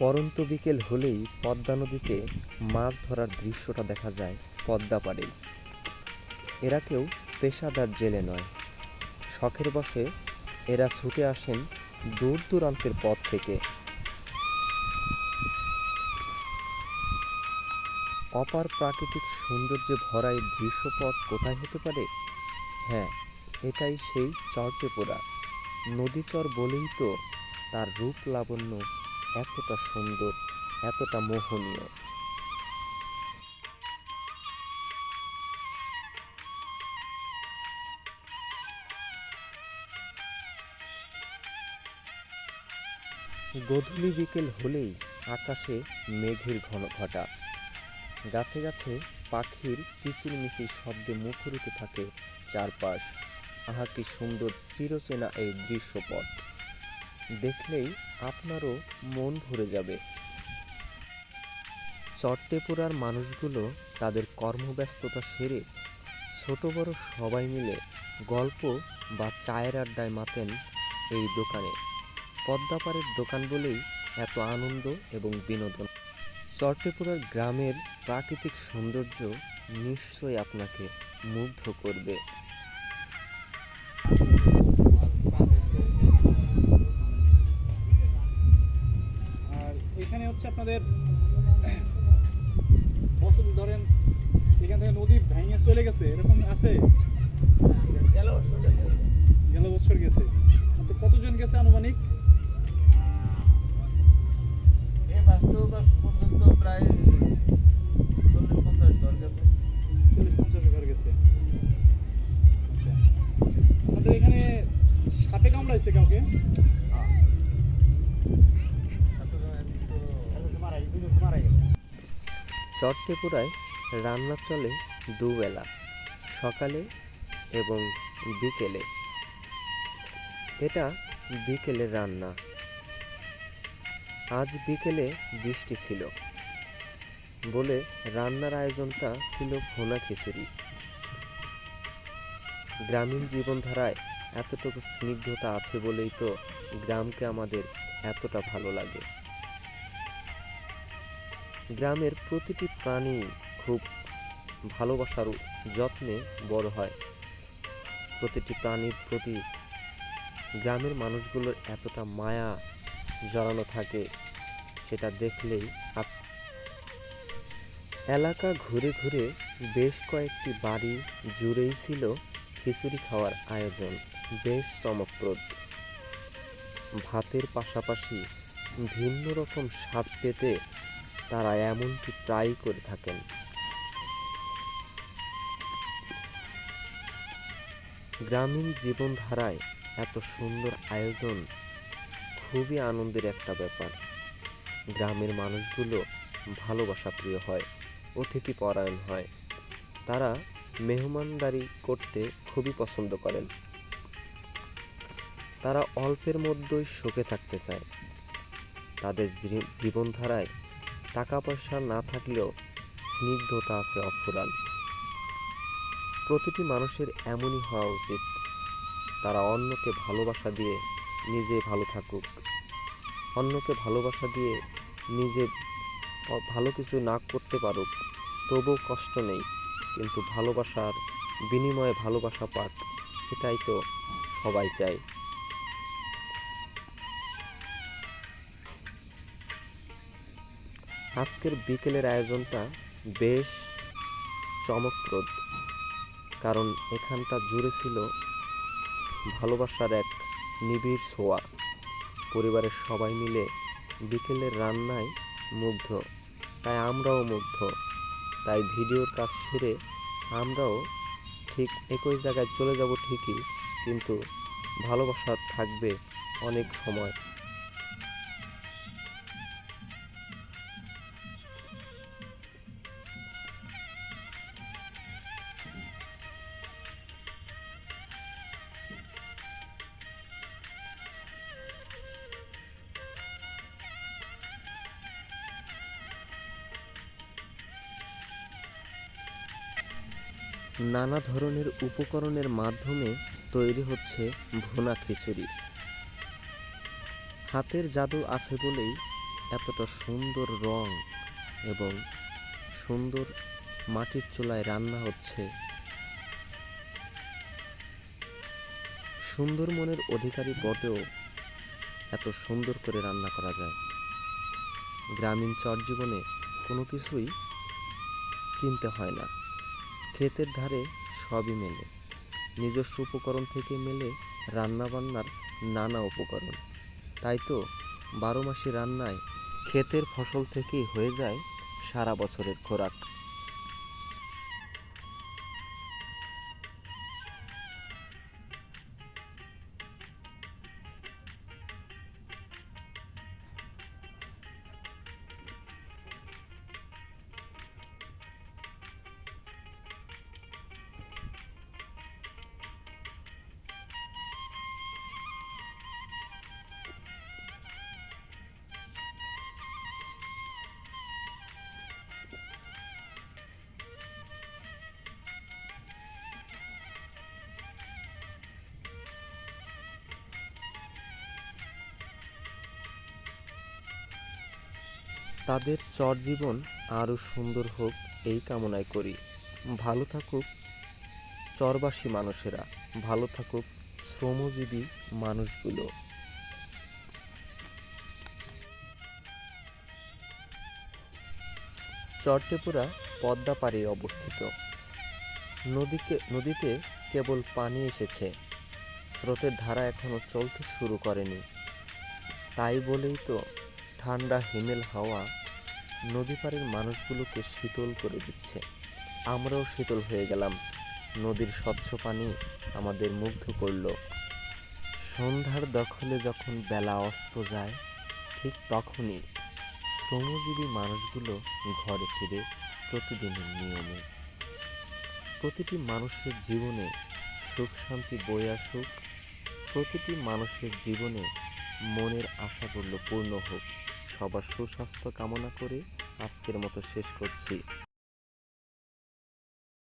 পড়ন্ত বিকেল হলেই পদ্মা নদীতে মাছ ধরার দৃশ্যটা দেখা যায় পদ্মা পাড়ে। এরা কেউ পেশাদার জেলে নয়, শখের বশে এরা ছুটে আসেন দূর দূরান্তের পথ থেকে। অপার প্রাকৃতিক সৌন্দর্যে ভরা এই দৃশ্যপট কোথায় হতে পারে? হ্যাঁ, এটাই সেই চরটেপোরা নদীচর বলেই তো তার রূপ লাবণ্য এতটা সুন্দর, এতটা মোহনীয়। গধূলি বিকেল হলেই আকাশে মেঘের ঘটা, গাছে গাছে পাখির কিচিরমিচির শব্দে মুখরিত থাকে চারপাশ। আহা কি সুন্দর চিরচেনা এই দৃশ্যপট, দেখলেই আপনারও মন ভরে যাবে। চট্টেপুরার মানুষগুলো তাদের কর্মব্যস্ততা সেরে ছোট বড় সবাই মিলে গল্প বা চায়ের আড্ডায় মাতেন এই দোকানে। পদ্মাপাড়ের দোকান বলেই এত আনন্দ এবং বিনোদন। চট্টেপুরার গ্রামের প্রাকৃতিক সৌন্দর্য নিশ্চয়ই আপনাকে মুগ্ধ করবে। আর এখানে হচ্ছে আপনাদের বছর ধরেন এখান থেকে নদী ভেঙে চলে গেছে, এরকম আছে? গেল বছর গেছে। তো কতজন গেছে আনুমানিক? প্রায় 40-50 ঘর গেছে। আচ্ছা, আমাদের এখানে সাপে কামড়াইছে কাউকে? চট্টেপুরায় রান্না চলে দুবেলা, সকালে এবং বিকেলে। এটা বিকেলের রান্না। আজ বিকেলে বৃষ্টি ছিল বলে রান্নার আয়োজনটা ছিল ভুনা খিচুড়ি। গ্রামীণ জীবনধারায় এতটুকু স্নিগ্ধতা আছে বলেই তো গ্রামকে আমাদের এতটা ভালো লাগে। গ্রামের প্রতিটি প্রাণী খুব ভালোবাসার যত্নে বড় হয়। প্রতিটি প্রাণীর প্রতি গ্রামের মানুষগুলোর এতটা মায়া জড়ানো থাকে, সেটা দেখলেই এলাকা ঘুরে ঘুরে বেশ কয়েকটি বাড়ি জুড়েই ছিল খিচুড়ি খাওয়ার আয়োজন। বেশ চমকপ্রদ। ভাতের পাশাপাশি ভিন্ন রকম স্বাদ পেতে তারা এমনটি প্রায়ই করে থাকেন। গ্রামীণ জীবনধারায় এত সুন্দর আয়োজন খুবই আনন্দের একটা ব্যাপার। গ্রামের মানুষগুলো ভালোবাসা প্রিয় হয়, অতিথিপরায়ণ হয়। তারা মেহমানদারি করতে খুবই পছন্দ করেন। তারা অল্পের মধ্যেই সুখে থাকতে চায়। তাদের জীবনধারায় টাকা পয়সা না থাকলেও স্নিগ্ধতা আছে অফুরান। প্রতিটি মানুষের এমনই হওয়া উচিত। তারা অন্যকে ভালোবাসা দিয়ে নিজে ভালো থাকুক, অন্যকে ভালোবাসা দিয়ে নিজে ভালো কিছু না করতে পারুক, তবুও কষ্ট নেই, কিন্তু ভালোবাসার বিনিময়ে ভালোবাসা পাক, এটাই তো সবাই চায়। আজকের বিকেলের আয়োজনটা বেশ চমকপ্রদ, কারণ এখানটা জুড়ে ছিল ভালোবাসার এক নিবিড় ছোঁয়া। পরিবারের সবাই মিলে বিকেলের রান্নায় মুগ্ধ, তাই আমরাও মুগ্ধ। তাই ভিডিওর কাজ সেরে আমরাও ঠিক একই জায়গায় চলে যাব ঠিকই, কিন্তু ভালোবাসা থাকবে অনেক সময়। নানা ধরনের উপকরণের মাধ্যমে তৈরি হচ্ছে ভুনা খিচুড়ি। হাতের জাদু আছে বলেই এতটা সুন্দর রং এবং সুন্দর মাটির চুলায় রান্না হচ্ছে। সুন্দর মনের অধিকারী বটেও এত সুন্দর করে রান্না করা যায়। গ্রামীণ চর জীবনে কোনো কিছুই কিনতে হয় না, ক্ষেতের ধারে সবই মেলে, নিজস্ব উপকরণ থেকে মেলে রান্নাবান্নার নানা উপকরণ। তাই তো 12 মাসি রান্নায় ক্ষেতের ফসল থেকেই হয়ে যায় সারা বছরের খোরাক। তাদের চর জীবন আরও সুন্দর হোক এই কামনাই করি। ভালো থাকুক চরবাসী মানুষেরা, ভালো থাকুক শ্রমজীবী মানুষগুলো। চরটেপুরা পদ্মা পাড়ে অবস্থিত। নদীতে কেবল পানি এসেছে, স্রোতের ধারা এখনো চলতে শুরু করেনি। তাই বলেই তো ঠান্ডা হিমেল হাওয়া নদী পাড়ের মানুষগুলোকে শীতল করে দিচ্ছে। আমরাও শীতল হয়ে গেলাম। নদীর স্বচ্ছ পানি আমাদের মুগ্ধ করল। সন্ধ্যার দখলে যখন বেলা অস্ত যায়, ঠিক তখনই শ্রমজীবী মানুষগুলো ঘরে ফিরে প্রতিদিনের নিয়মে। প্রতিটি মানুষের জীবনে সুখ শান্তি বয়ে আসুক, প্রতিটি মানুষের জীবনে মনের আশাগুলো পূর্ণ হোক। সবার সুস্বাস্থ্য কামনা করে আজকের মতো শেষ করছি।